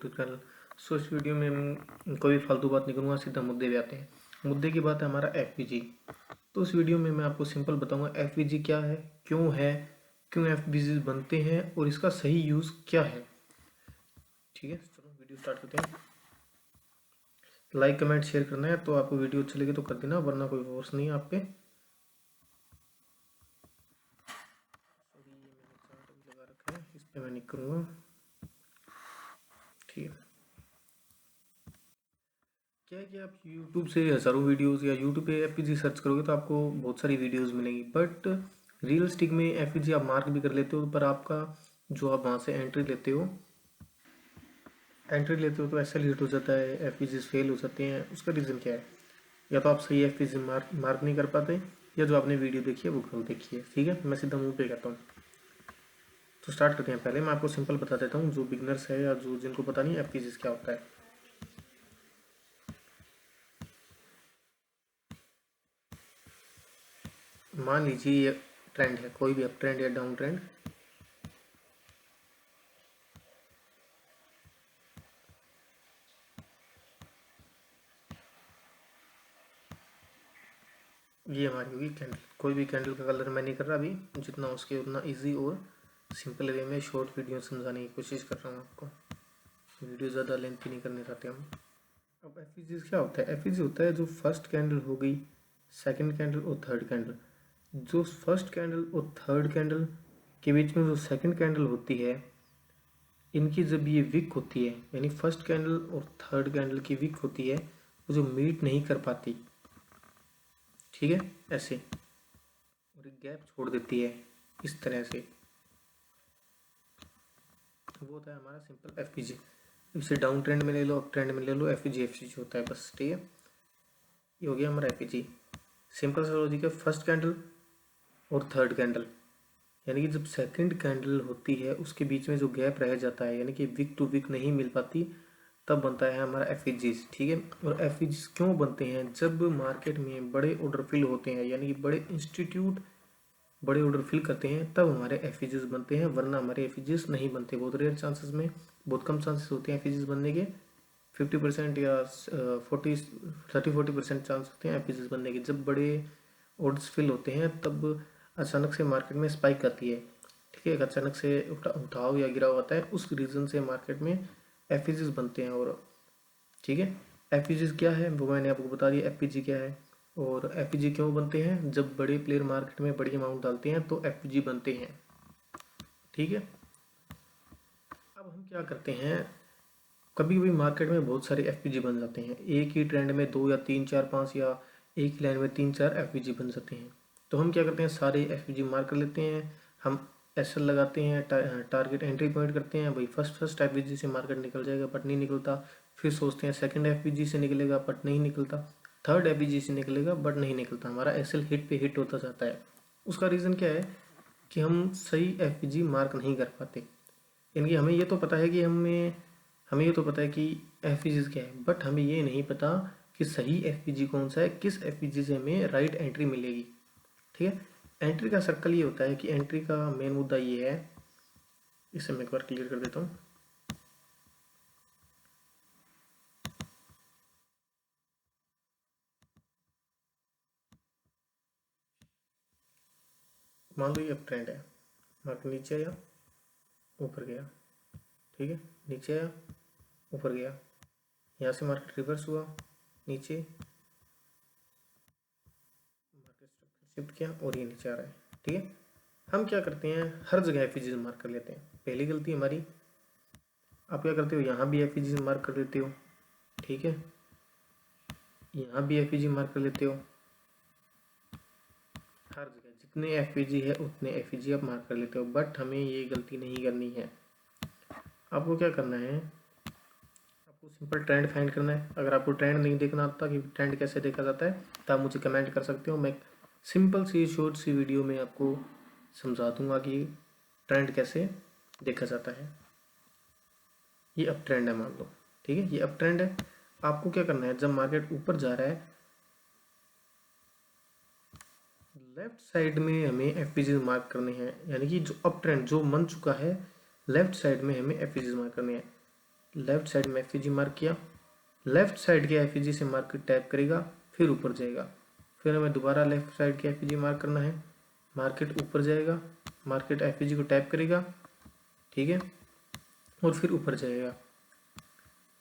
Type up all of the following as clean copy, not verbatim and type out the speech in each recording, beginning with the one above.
Tutorial. इस video में हम कोई फालतू बात नहीं करूँगा, सीधा मुद्दे पे आते हैं। मुद्दे की बात है हमारा एफवीजी। तो इस वीडियो में मैं आपको सिंपल बताऊंगा एफवीजी क्या है, क्यों एफवीजी बनते हैं और इसका सही यूज़ क्या है। ठीक है, चलो वीडियो स्टार्ट करते हैं। लाइक कमेंट शेयर करना है, तो आपको वीडियो अच्छी लगी तो कर देना, वरना कोई फोर्स नहीं है आप पे। लगा रखा है, इस पर मैं नहीं करूँगा। ठीक है, क्या है कि आप YouTube से हज़ारों वीडियोस या YouTube पे एफवीजी सर्च करोगे तो आपको बहुत सारी वीडियोस मिलेंगी, बट रियलिस्टिक में एफवीजी आप मार्क भी कर लेते हो, पर आपका जो आप वहाँ से एंट्री लेते हो तो ऐसा हिट हो जाता है, एफवीजी फेल हो जाते हैं। उसका रीज़न क्या है? या तो आप सही एफवीजी मार्क नहीं कर पाते, या जो आपने वीडियो देखी है वो गलत देखी है। ठीक है, मैं सीधा मुँह पे कहता हूँ। तो स्टार्ट करते हैं। पहले मैं आपको सिंपल बता देता हूँ, जो बिगनर्स है या जो जिनको पता नहीं एफवीजी क्या होता है। मान लीजिए ये ट्रेंड है, कोई भी अप ट्रेंड या डाउन ट्रेंड। ये हमारी होगी कैंडल। कोई भी कैंडल का कलर मैं नहीं कर रहा अभी, जितना हो सके उतना इजी और सिंपल वे में शॉर्ट वीडियो समझाने की कोशिश कर रहा हूँ आपको। वीडियो ज़्यादा लेंथी नहीं करने चाहते हम। अब एफईजी क्या होता है? एफईजी होता है जो फर्स्ट कैंडल हो गई, सेकंड कैंडल और थर्ड कैंडल। जो फर्स्ट कैंडल और थर्ड कैंडल के बीच में जो सेकंड कैंडल होती है, इनकी जब ये विक होती है, यानी फर्स्ट कैंडल और थर्ड कैंडल की विक होती है, वो जो मीट नहीं कर पाती, ठीक है, ऐसे, और एक गैप छोड़ देती है इस तरह से, वो होता है हमारा सिंपल एफपीजी। इसे डाउन ट्रेंड में ले लो, अप ट्रेंड में ले लो, एफपीजी एफपीजी होता है बस। ठीक है, ये हो गया हमारा एफपीजी। सिंपल सा लॉजिक है, फर्स्ट कैंडल और थर्ड कैंडल, यानी कि जब सेकंड कैंडल होती है उसके बीच में जो गैप रह जाता है, यानी कि विक टू विक नहीं मिल पाती, तब बनता है हमारा एफईजीज। ठीक है, और एफईजीज क्यों बनते हैं? जब मार्केट में बड़े ऑर्डर फिल होते हैं, यानी कि बड़े इंस्टीट्यूट बड़े ऑर्डर फिल करते हैं, तब हमारे एफईजीज बनते हैं, वरना हमारे एफईजीज नहीं बनते। बहुत रेयर चांसेस में, बहुत कम चांसेस होते हैं एफईजीज बनने के। 50% या 40% चांस होते हैं एफईजीज बनने के। जब बड़े ऑर्डर्स फिल होते हैं तब अचानक से मार्केट में स्पाइक आती है। ठीक है, अचानक से उठाव या गिराव आता है, उस रीज़न से मार्केट में एफईजीज बनते हैं। और ठीक है, एफईजीज क्या है वो मैंने आपको बता दिया, एफपीजी क्या है और एफईजी क्यों बनते हैं। जब बड़े प्लेयर मार्केट में बड़ी अमाउंट डालते हैं तो एफईजी बनते हैं। ठीक है, अब हम क्या करते हैं, कभी कभी मार्केट में बहुत सारे एफपीजी बन जाते हैं, एक ही ट्रेंड में 2 या 3 4 5, या एक ही लाइन में 3 4 एफपीजी बन जाते हैं। तो हम क्या करते हैं, सारे एफपीजी मार्क कर लेते हैं, हम एसएल लगाते हैं, टारगेट एंट्री पॉइंट करते हैं, भाई फर्स्ट एफपीजी से मार्केट निकल जाएगा, बट नहीं निकलता। फिर सोचते हैं सेकंड एफपीजी से निकलेगा, बट नहीं निकलता। थर्ड एफपीजी से निकलेगा, बट नहीं निकलता। हमारा एसएल हिट पे हिट होता जाता है। उसका रीज़न क्या है कि हम सही एफपीजी मार्क नहीं कर पाते। यानी कि हमें ये तो पता है कि एफपीजी क्या है, बट हमें ये नहीं पता कि सही एफपीजी कौन सा है, किस एफपीजी से हमें राइट एंट्री मिलेगी। ठीक है, एंट्री का सर्कल ये होता है कि एंट्री का मेन मुद्दा ये है, इसे मैं एक बार क्लियर कर देता हूँ। मान लो ये अप ट्रेंड है, मार्केट नीचे आया, ऊपर गया। ठीक है, नीचे आया, ऊपर गया, यहाँ से मार्केट रिवर्स हुआ, नीचे मार्केट स्ट्रक्चर शिफ्ट किया और ये नीचे आ रहा है। ठीक है, हम क्या करते हैं, हर जगह एफईजी मार्क कर लेते हैं। पहली गलती हमारी। आप क्या करते हो, यहाँ भी एफईजी मार्क कर देते हो। ठीक है, यहाँ भी एफईजी मार्क कर लेते हो। हर जगह जितने एफईजी है उतने एफईजी आप मार्क कर लेते हो, बट हमें ये गलती नहीं करनी है। आपको क्या करना है, आपको सिंपल ट्रेंड फाइंड करना है। अगर आपको ट्रेंड नहीं देखना आता कि ट्रेंड कैसे देखा जाता है, तो आप मुझे कमेंट कर सकते हो। मैं सिंपल सी शॉर्ट सी वीडियो में आपको समझा दूंगा कि ट्रेंड कैसे देखा जाता है। ये अप ट्रेंड है मान लो। ठीक है, ये अप ट्रेंड है। आपको क्या करना है, जब मार्केट ऊपर जा रहा है, लेफ्ट साइड में हमें एफपीजी मार्क करने हैं, यानी कि जो अप ट्रेंड जो बन चुका है, लेफ्ट साइड में हमें एफपीजी मार्क करने हैं। लेफ्ट साइड में एफ मार्क किया, लेफ्ट साइड के एफ से मार्केट टैप करेगा, फिर ऊपर जाएगा, फिर हमें दोबारा लेफ्ट साइड के एफ मार्क करना है, मार्केट ऊपर जाएगा, मार्केट एफ को टैप करेगा, ठीक है, और फिर ऊपर जाएगा।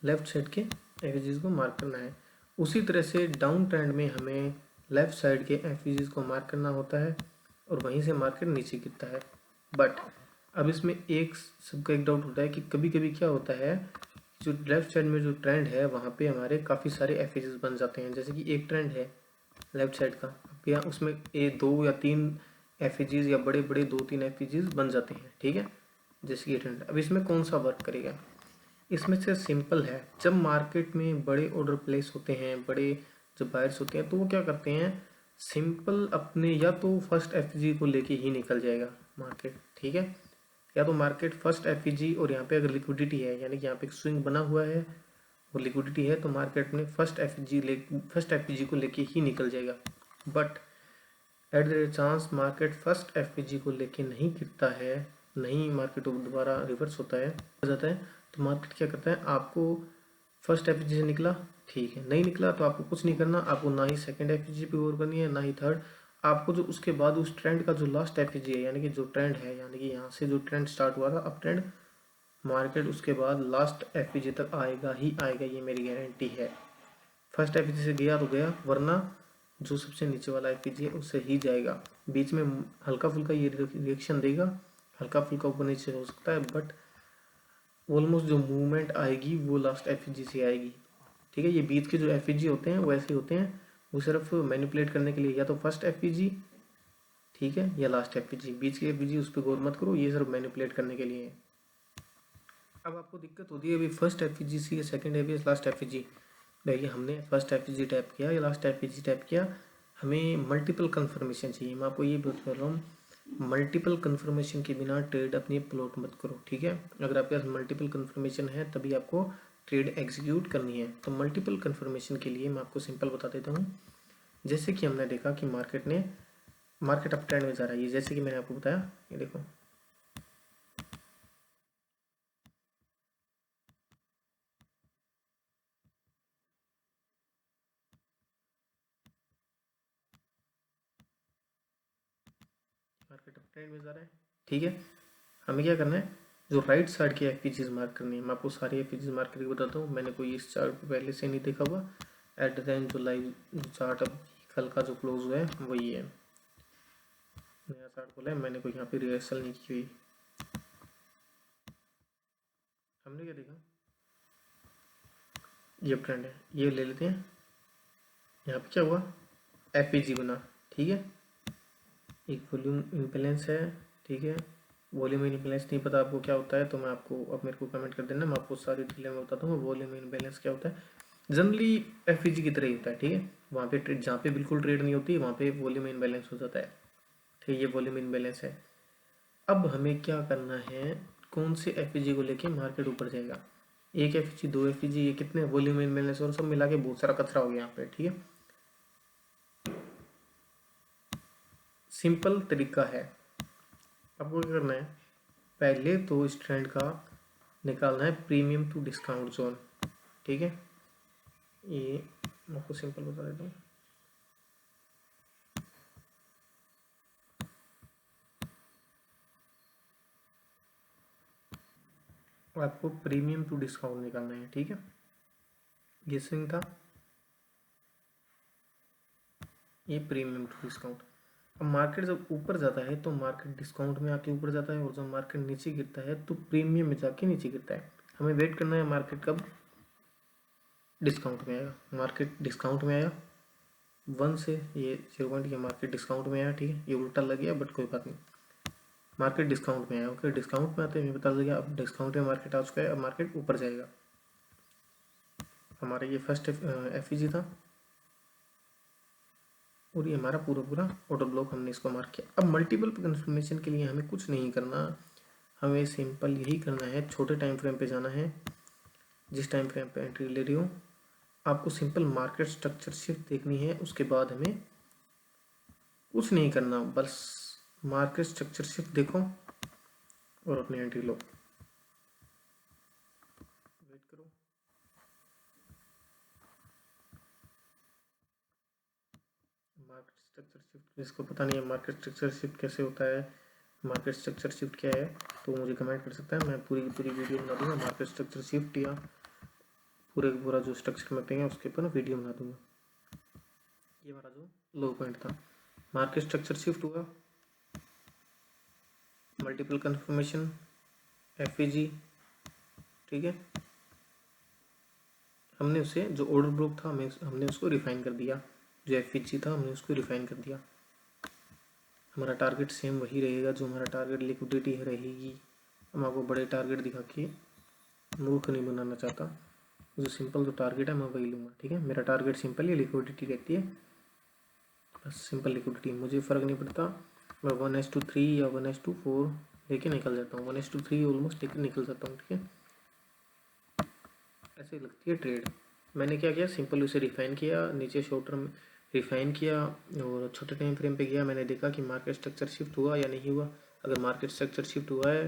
लेफ्ट साइड के एफ को मार्क करना है। उसी तरह से डाउन ट्रेंड में हमें लेफ्ट साइड के एफ को मार्क करना होता है और वहीं से मार्केट नीचे गिरता है। बट अब इसमें एक सबका एक डाउट होता है कि कभी कभी क्या होता है, जो लेफ्ट साइड में जो ट्रेंड है वहाँ पे हमारे काफ़ी सारे एफ बन जाते हैं। जैसे कि एक ट्रेंड है लेफ्ट साइड का, अब यहाँ उसमें 2 या 3 एफ या बड़े बड़े 2-3 एफ बन जाते हैं, ठीक है, जैसे ये ट्रेंड। अब इसमें कौन सा वर्क करेगा, इसमें से सिंपल है, जब मार्केट में बड़े ऑर्डर प्लेस होते हैं, बड़े जो बायर्स होते हैं, तो वो क्या करते हैं, सिंपल अपने या तो फर्स्ट एफ को लेके ही निकल जाएगा मार्केट, ठीक है, या तो मार्केट फर्स्ट एफ और यहाँ पे अगर लिक्विडिटी है, यानी कि यहाँ पे एक स्विंग बना हुआ है और लिक्विडिटी है, तो मार्केट में फर्स्ट एफ को लेके ही निकल जाएगा। But at the chance market first F को लेके नहीं गिरता है, नहीं मार्केट दोबारा रिवर्स होता है, हो जाता है, तो मार्केट क्या करता है, आपको फर्स्ट एफ से निकला, ठीक है, नहीं निकला तो आपको कुछ नहीं करना, आपको ना ही सेकंड एफ पे गौर करनी है, ना ही थर्ड। आपको जो उसके बाद उस ट्रेंड का जो लास्ट एफ है, यानी कि जो ट्रेंड है, यानी कि यहाँ से जो ट्रेंड स्टार्ट हुआ था अप ट्रेंड, मार्केट उसके बाद लास्ट एफ तक आएगा ही आएगा, ये मेरी गारंटी है। फर्स्ट एफ से गया तो गया, वरना जो सबसे नीचे वाला एफ है उससे ही जाएगा। बीच में हल्का फुल्का ये रिएक्शन देगा, हल्का फुल्का ऊपर नीचे हो सकता है, बट ऑलमोस्ट जो मूवमेंट आएगी वो लास्ट एफ से आएगी, ठीक है। ये बीच के जो एफ होते हैं वो ऐसे होते हैं, वो सिर्फ मैनिपुलेट करने के लिए, या तो फर्स्ट एफ ठीक है, या लास्ट एफ बीच के एफ उस पर गौर मत करो, ये सिर्फ मैनिपुलेट करने के लिए है। अब आपको दिक्कत होती है अभी first F C second F last F देखिए, हमने फर्स्ट एफ टैप किया या लास्ट एफ टैप किया, हमें मल्टीपल कन्फर्मेशन चाहिए। मैं आपको ये बात कर रहा हूँ, मल्टीपल कन्फर्मेशन के बिना ट्रेड अपनी प्लॉट मत करो, ठीक है। अगर आपके पास मल्टीपल कन्फर्मेशन है तभी आपको ट्रेड एग्जीक्यूट करनी है। तो मल्टीपल कन्फर्मेशन के लिए मैं आपको सिंपल बता देता हूँ। जैसे कि हमने देखा कि मार्केट अप ट्रेंड में जा रहा है, जैसे कि मैंने आपको बताया, ये देखो, मार्केट अप ट्रेंड में जा रहा है, ठीक है। हमें क्या करना है, जो राइट साइड की एफ मार्क करनी है। मैं आपको सारी एफ मार्क करके बताता हूँ, मैंने कोई इस चार्ट को पहले से नहीं देखा हुआ, एट द टाइम जो लाइव चार्ट अब कल का जो क्लोज हुआ है वही है, नया चार्ट खोला है मैंने, कोई यहाँ पे रिहर्सल नहीं की हुई। हमने क्या देखा, ये ट्रेंड है, ये ले लेते हैं, यहाँ पे क्या हुआ, एफ बना, ठीक है, एक वॉल्यूम इम्बैलेंस है, ठीक है। वॉल्यूम इम्बैलेंस नहीं पता आपको क्या होता है तो मैं आपको, अब मेरे को कमेंट कर देना, मैं आपको सारी डिटेल में बताता हूँ वॉल्यूम इम्बैलेंस क्या होता है। जनरली एफ की तरह ही होता है, ठीक है, वहाँ पे ट्रेड, जहाँ पे बिल्कुल ट्रेड नहीं होती वहाँ पे वॉल्यूम इम्बैलेंस हो जाता है, ठीक है, ये वॉल्यूम इम्बैलेंस है। अब हमें क्या करना है, कौन से एफ को लेके मार्केट ऊपर जाएगा, एक एफ दो एफ ये कितने वॉल्यूम इम्बैलेंस और सब मिला के बहुत सारा कचरा हो गया यहाँ पे, ठीक है। सिंपल तरीका है, आपको क्या करना है, पहले तो इस ट्रेंड का निकालना है प्रीमियम टू डिस्काउंट जोन, ठीक है। ये मैं आपको सिंपल बता देता हूँ, आपको प्रीमियम टू डिस्काउंट निकालना है, ठीक है। ये स्विंग था, ये प्रीमियम टू डिस्काउंट। अब मार्केट जब ऊपर जाता है तो मार्केट डिस्काउंट में आके ऊपर जाता है, और जब मार्केट नीचे गिरता है तो प्रीमियम में जाके नीचे गिरता है। हमें वेट करना है मार्केट कब डिस्काउंट में आएगा। मार्केट डिस्काउंट में आया 1 से ये 0 पॉइंट, ये मार्केट डिस्काउंट में आया, ठीक है, ये उल्टा लग गया बट कोई बात नहीं, मार्केट डिस्काउंट में आया, ओके। डिस्काउंट में आते हैं, पता लग गया अब डिस्काउंट में मार्केट आ चुका है, अब मार्केट ऊपर जाएगा। हमारा ये फर्स्ट एफ था और ये हमारा पूरा ऑर्डर ब्लॉक हमने इसको मार्क किया। अब मल्टीपल कन्फर्मेशन के लिए हमें कुछ नहीं करना, हमें सिंपल यही करना है, छोटे टाइम फ्रेम पे जाना है। जिस टाइम फ्रेम पे एंट्री ले रही हो आपको सिंपल मार्केट स्ट्रक्चर शिफ्ट देखनी है, उसके बाद हमें कुछ नहीं करना, बस मार्केट स्ट्रक्चर शिफ्ट देखो और अपनी एंट्री लो। वेट जाओ। मार्केट स्ट्रक्चर शिफ्ट, जिसको पता नहीं है मार्केट स्ट्रक्चर शिफ्ट कैसे होता है, मार्केट स्ट्रक्चर शिफ्ट क्या है, तो मुझे कमेंट कर सकता है। मैं पूरी की पूरी वीडियो बना दूंगा मार्केट स्ट्रक्चर शिफ्ट, या पूरे का पूरा जो स्ट्रक्चर मैपिंग है उसके ऊपर ना वीडियो बना दूंगा। ये हमारा जो लो पॉइंट था, मार्केट स्ट्रक्चर शिफ्ट हुआ, मल्टीपल कन्फर्मेशन, एफईजी, ठीक है। हमने उसे जो ऑर्डर ब्लॉक था हमने उसको रिफाइन कर दिया, जो एफईजी था हमने उसको रिफाइन कर दिया। हमारा टारगेट सेम वही रहेगा, जो हमारा टारगेट लिक्विडिटी रहेगी। हम आपको बड़े टारगेट दिखा के मूर्ख नहीं बनाना चाहता, जो सिंपल जो टारगेट है मैं वही लूँगा, ठीक है। मेरा टारगेट सिंपल ही लिक्विडिटी रहती है, बस सिंपल लिक्विडिटी, मुझे फ़र्क नहीं पड़ता मैं 1:3 या 1:4 लेके निकल जाता हूँ, 1:3 ऑलमोस्ट लेके निकल जाता हूँ, ठीक है। ऐसे लगती है ट्रेड। मैंने क्या किया, सिंपल उसे रिफाइन किया, नीचे शॉर्ट टर्म रिफाइन किया और छोटे टाइम फ्रेम पे गया। मैंने देखा कि मार्केट स्ट्रक्चर शिफ्ट हुआ या नहीं हुआ। अगर मार्केट स्ट्रक्चर शिफ्ट हुआ है,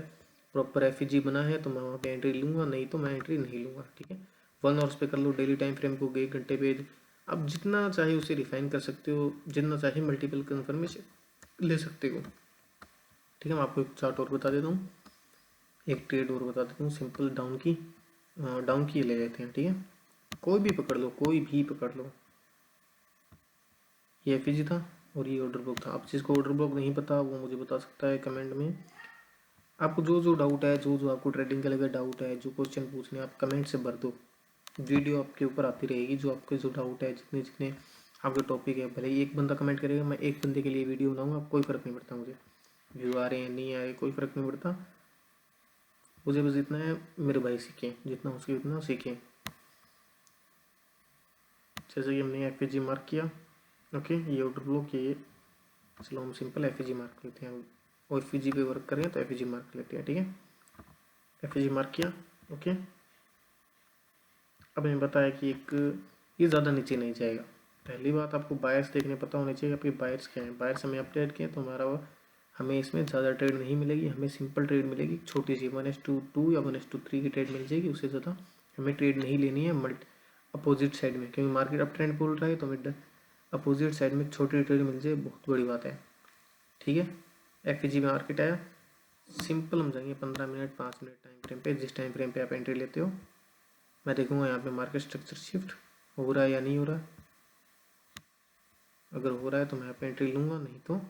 प्रॉपर एफईजी बना है, तो मैं वहाँ पे एंट्री लूँगा, नहीं तो मैं एंट्री नहीं लूँगा, ठीक है। 1 आवर्स पे कर लो, डेली टाइम फ्रेम को 1 घंटे पे आप जितना चाहे उसे रिफाइन कर सकते हो, जितना चाहे मल्टीपल कन्फर्मेशन ले सकते हो, ठीक है। मैं आपको एक चार्ट और बता देता हूँ, एक ट्रेड और बता देता हूँ सिंपल डाउन की ले लेते हैं, ठीक है। कोई भी पकड़ लो, कोई भी पकड़ लो, ये एफईजी था और ये ऑर्डर ब्लॉक था। अब जिसको ऑर्डर ब्लॉक नहीं पता वो मुझे बता सकता है कमेंट में। आपको जो जो डाउट है, जो जो आपको ट्रेडिंग के लगे डाउट है, जो क्वेश्चन पूछने आप कमेंट से भर दो, वीडियो आपके ऊपर आती रहेगी। जो आपके जो डाउट है, जितने जितने आपके टॉपिक है, भले ही एक बंदा कमेंट करेगा, मैं एक बंदे के लिए वीडियो बनाऊंगा, कोई फ़र्क नहीं पड़ता मुझे, व्यू आ रहे हैं नहीं आ रहे कोई फ़र्क नहीं पड़ता मुझे। बस इतना है मेरे भाई सीखें, जितना हो सके उतना सीखें। जैसे कि हमने एफईजी मार्क किया, ओके, ये ऑर्डर ब्लॉक ये, चलो हम सिंपल एफईजी मार्क लेते हैं, और एफईजी पे वर्क करें तो एफईजी मार्क लेते हैं, ठीक है। एफईजी मार्क किया, ओके। अब हमें बताया कि एक ये ज़्यादा नीचे नहीं जाएगा। पहली बात, आपको बायर्स देखने पता होने चाहिए आपके बायर्स क्या हैं। बायर्स हमें अपडेट किए तो हमें इसमें ज़्यादा ट्रेड नहीं मिलेगी, हमें सिंपल ट्रेड मिलेगी, छोटी सी 1:2 या 1:3 की ट्रेड मिल जाएगी, उससे ज़्यादा हमें ट्रेड नहीं लेनी है अपोजिट साइड में, क्योंकि मार्केट अप ट्रेंड बोल रहा है, तो हमें अपोजिट साइड में छोटी ट्रेड मिल जाए, बहुत बड़ी बात है, ठीक है। एफईजी में मार्केट आया, सिंपल हम जाएंगे 15 मिनट 5 मिनट टाइम फ्रेम पे, जिस टाइम फ्रेम पे आप एंट्री लेते हो। मैं देखूंगा यहाँ पे मार्केट स्ट्रक्चर शिफ्ट हो रहा है या नहीं हो रहा है। अगर हो रहा है तो मैं यहाँ पे एंट्री लूँगा, नहीं तो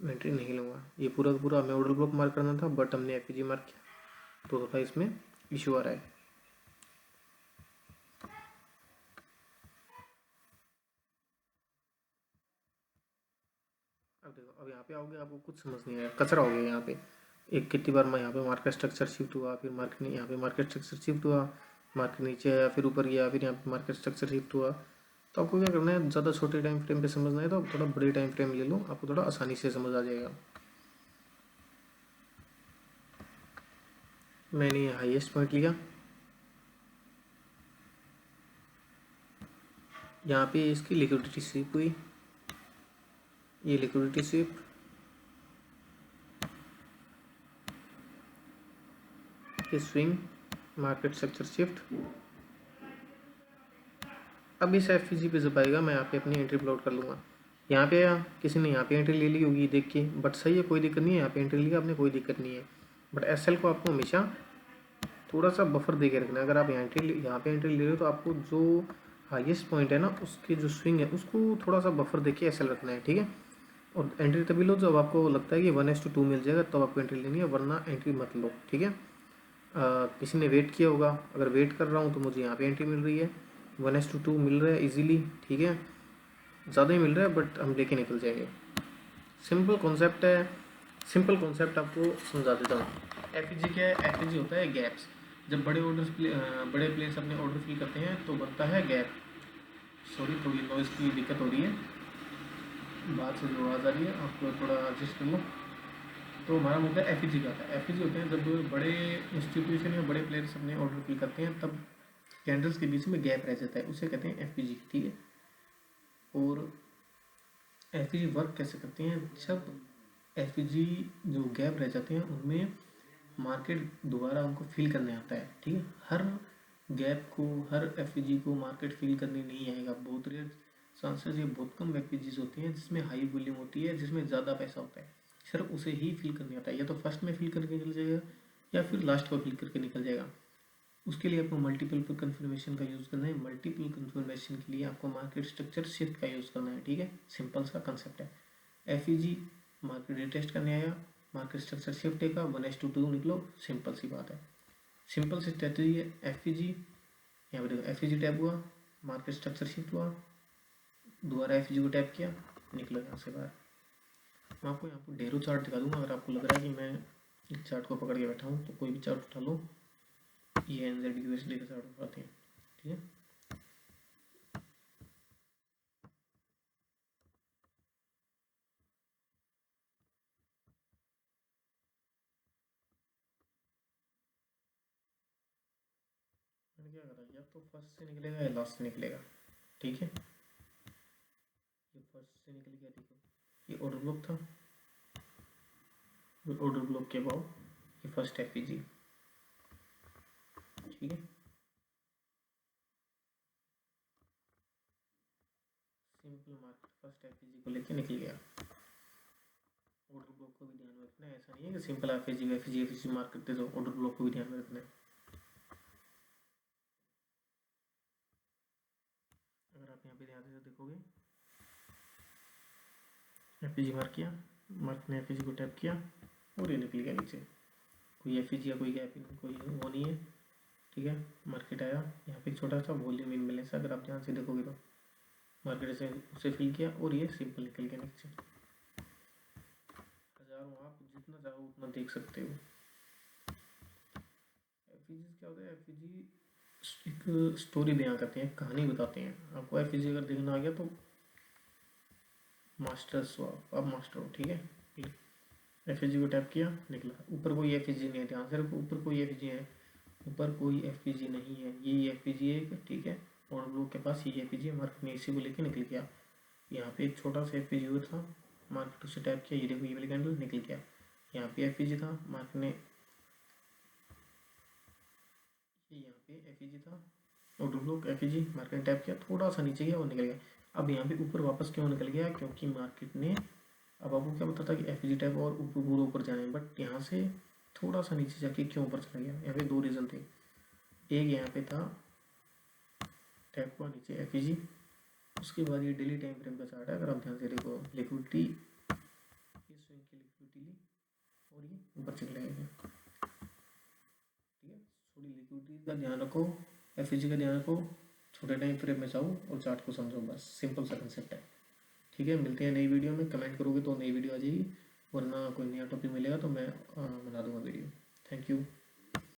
मैं एंट्री नहीं लूँगा। ये पूरा का पूरा हमें ऑर्डर ब्लॉक मार्क करना था, बट हमने एफईजी मार्क किया तो थोड़ा इसमें इशू आ रहा है। अब देखो, अब यहाँ पे आओगे आपको कुछ समझ नहीं आया, कचरा हो गया यहाँ पे। एक कितनी बार मैं यहाँ पे मार्केट स्ट्रक्चर शिफ्ट हुआ, फिर मार्केट यहाँ पे मार्केट स्ट्रक्चर शिफ्ट हुआ, मार्केट नीचे आया, फिर ऊपर गया, फिर यहाँ पे मार्केट स्ट्रक्चर शिफ्ट हुआ। तो आपको क्या करना है, ज़्यादा छोटे टाइम फ्रेम पे समझना है तो आप थोड़ा बड़े टाइम फ्रेम ले लो, आपको थोड़ा आसानी से समझ आ जाएगा। मैंने हाईएस्ट पॉइंट लिया, यहाँ पे इसकी लिक्विडिटी स्वीप हुई, ये लिक्विडिटी स्वीप, ये स्विंग, मार्केट स्ट्रक्चर शिफ्ट। अब इस एफईजी पे जब आएगा मैं यहाँ पे अपनी एंट्री प्लॉट कर लूँगा। यहाँ पे किसी ने यहाँ पे एंट्री ले ली होगी देख के, बट सही है, कोई दिक्कत नहीं है, यहाँ पे एंट्री लिया आपने, कोई दिक्कत नहीं है। बट एसएल को आपको हमेशा थोड़ा सा बफर दे के रखना है। अगर आप यहाँ पे एंट्री ले रहे हो तो आपको जो हाईएस्ट पॉइंट है ना, उसके जो स्विंग है उसको थोड़ा सा बफर दे के एसएल रखना है, ठीक है। और एंट्री तभी लो जब आपको लगता है कि 1:2 मिल जाएगा, तब आपको एंट्री लेनी है, वरना एंट्री मत लो, ठीक है। किसी ने वेट किया होगा, अगर वेट कर रहा हूँ तो मुझे यहाँ पे एंट्री मिल रही है, 1:2 मिल रहा है इजीली, ठीक है, ज़्यादा ही मिल रहा है, बट हम लेके निकल जाएंगे। सिंपल कॉन्सेप्ट है, सिंपल कॉन्सेप्ट आपको समझा देता हूँ। एफईजी क्या है, एफईजी होता है गैप्स। जब बड़े प्लेयर्स अपने ऑर्डर फिल करते हैं तो बनता है गैप। सॉरी, थोड़ी नॉइज़ की दिक्कत हो रही है, बात से जो आवाज़ आ रही है आपको थोड़ा एडजस्ट कर लो। तो हमारा मुद्दा एफईजी का था। एफईजी होते हैं जब बड़े इंस्टीट्यूशन या बड़े प्लेयर्स अपने ऑर्डर फिल करते हैं, तब कैंडल्स के बीच में गैप रह जाता है, उसे कहते हैं एफईजी, ठीक है। और एफईजी वर्क कैसे करते हैं, जब एफईजी जो गैप रह जाते हैं उनमें मार्केट दोबारा उनको फिल करने आता है, ठीक है। हर गैप को, हर एफईजी को मार्केट फिल करने नहीं आएगा, बहुत रेयर चांसेस, ये बहुत कम एफईजीज होती हैं जिसमें हाई वॉल्यूम होती है, जिसमें ज़्यादा पैसा होता है, सिर्फ उसे ही फिल करने आता है, या तो फर्स्ट में फिल करके निकल जाएगा या फिर लास्ट में फिल करके निकल जाएगा। उसके लिए आपको मल्टीपल कन्फर्मेशन का यूज़ करना है। मल्टीपल कन्फर्मेशन के लिए आपको मार्केट स्ट्रक्चर शिफ्ट का यूज़ करना है, ठीक है, सिंपल सा कंसेप्ट है। एफईजी मार्केट रिटेस्ट करने आया, मार्केट स्ट्रक्चर शिफ्ट देगा, 1:2 निकलो, सिंपल सी बात है, सिंपल सी स्ट्रेटजी है। एफईजी यहाँ पे देखो, एफईजी टैप हुआ, मार्केट स्ट्रक्चर शिफ्ट हुआ, दोबारा एफईजी को टैप किया, निकलो यहाँ से बाहर। मैं आपको यहाँ पर ढेरों चार्ट दिखा दूंगा, अगर आपको लग रहा है कि मैं इस चार्ट को पकड़ के बैठा हूँ तो कोई भी चार्ट उठा लो, ये NZUSD का चार्ट उठाते हैं, ठीक है। मैंने क्या करा, या तो फर्स्ट से निकलेगा या लास्ट से निकलेगा, ठीक है। ये फर्स्ट से निकल गया, देखो ये ऑर्डर ब्लॉक था, ऑर्डर ब्लॉक के अबाउ ये फर्स्ट एफईजी, ठीक है। सिंपल मार्केट फर्स्ट एफईजी को लेके निकल गया। ऑर्डर ब्लॉक को भी ध्यान में रखना है, ऐसा नहीं है कि simple FEG FEG FEG mark करते जाओ, ऑर्डर ब्लॉक को भी ध्यान में रखना है। अगर आप यहाँ पे ध्यान से देखोगे, एफईजी मार्क किया, मार्क ने एफईजी को टैप किया और ये निकल गया नीचे, कोई एफईजी या कोई गैप कोई वो नहीं है, ठीक है। मार्केट आया, यहाँ पे छोटा सा वॉल्यूम इनबैलेंस, अगर आप ध्यान से देखोगे तो मार्केट से उसे फिल किया और ये सिंपल निकल गया नीचे। हजारों आप जितना चाहो उतना देख सकते हो। एफईजी क्या होता है, एफईजी एक स्टोरी बयां करते हैं, कहानी बताते हैं। आपको एफईजी अगर देखना आ गया तो मास्टर्स हो आप मास्टर हो, ठीक है। एफईजी को टैप किया, निकला, ऊपर कोई एफईजी नहीं है, ध्यान से रखो, ऊपर कोई एफईजी है, ऊपर कोई एफईजी नहीं है, ये एफईजी है, ठीक है। और लोग के पास ये एफईजी मार्केट ने इसी को लेके निकल गया। यहाँ पे एक छोटा सा एफईजी हुआ था, मार्केट उसे टैप किया, ये देखो ये वाली कैंडल निकल गया। यहाँ पे एफईजी था, मार्केट ने यहाँ पे एफईजी था, order block FEG, market tap किया, थोड़ा सा नीचे गया और निकल गया। अब यहाँ पे ऊपर वापस क्यों निकल गया, क्योंकि मार्केट ने, अब आपको क्या पता था कि एफईजी टैप और ऊपर पूरा ऊपर जाना है, बट यहाँ से थोड़ा सा नीचे जाके क्यों ऊपर चला गया। यहाँ पे दो रीज़न थे, एक यहाँ पे था टैप हुआ नीचे एफईजी, उसके बाद ये डेली टाइम फ्रेम का चार्ट है, अगर आप ध्यान से देखो, लिक्विडिटी, ये स्विंग की लिक्विडिटी ली और ये ऊपर चला गया, ठीक है। थोड़ी लिक्विडिटी का ध्यान रखो, एफईजी का ध्यान रखो, छोटे टाइम फ्रेम में जाओ और चार्ट को समझो, बस सिंपल सा कंसेप्ट है, ठीक है। मिलते हैं नई वीडियो में, कमेंट करोगे तो नई वीडियो आ जाएगी, वरना कोई नया टॉपिक मिलेगा तो मैं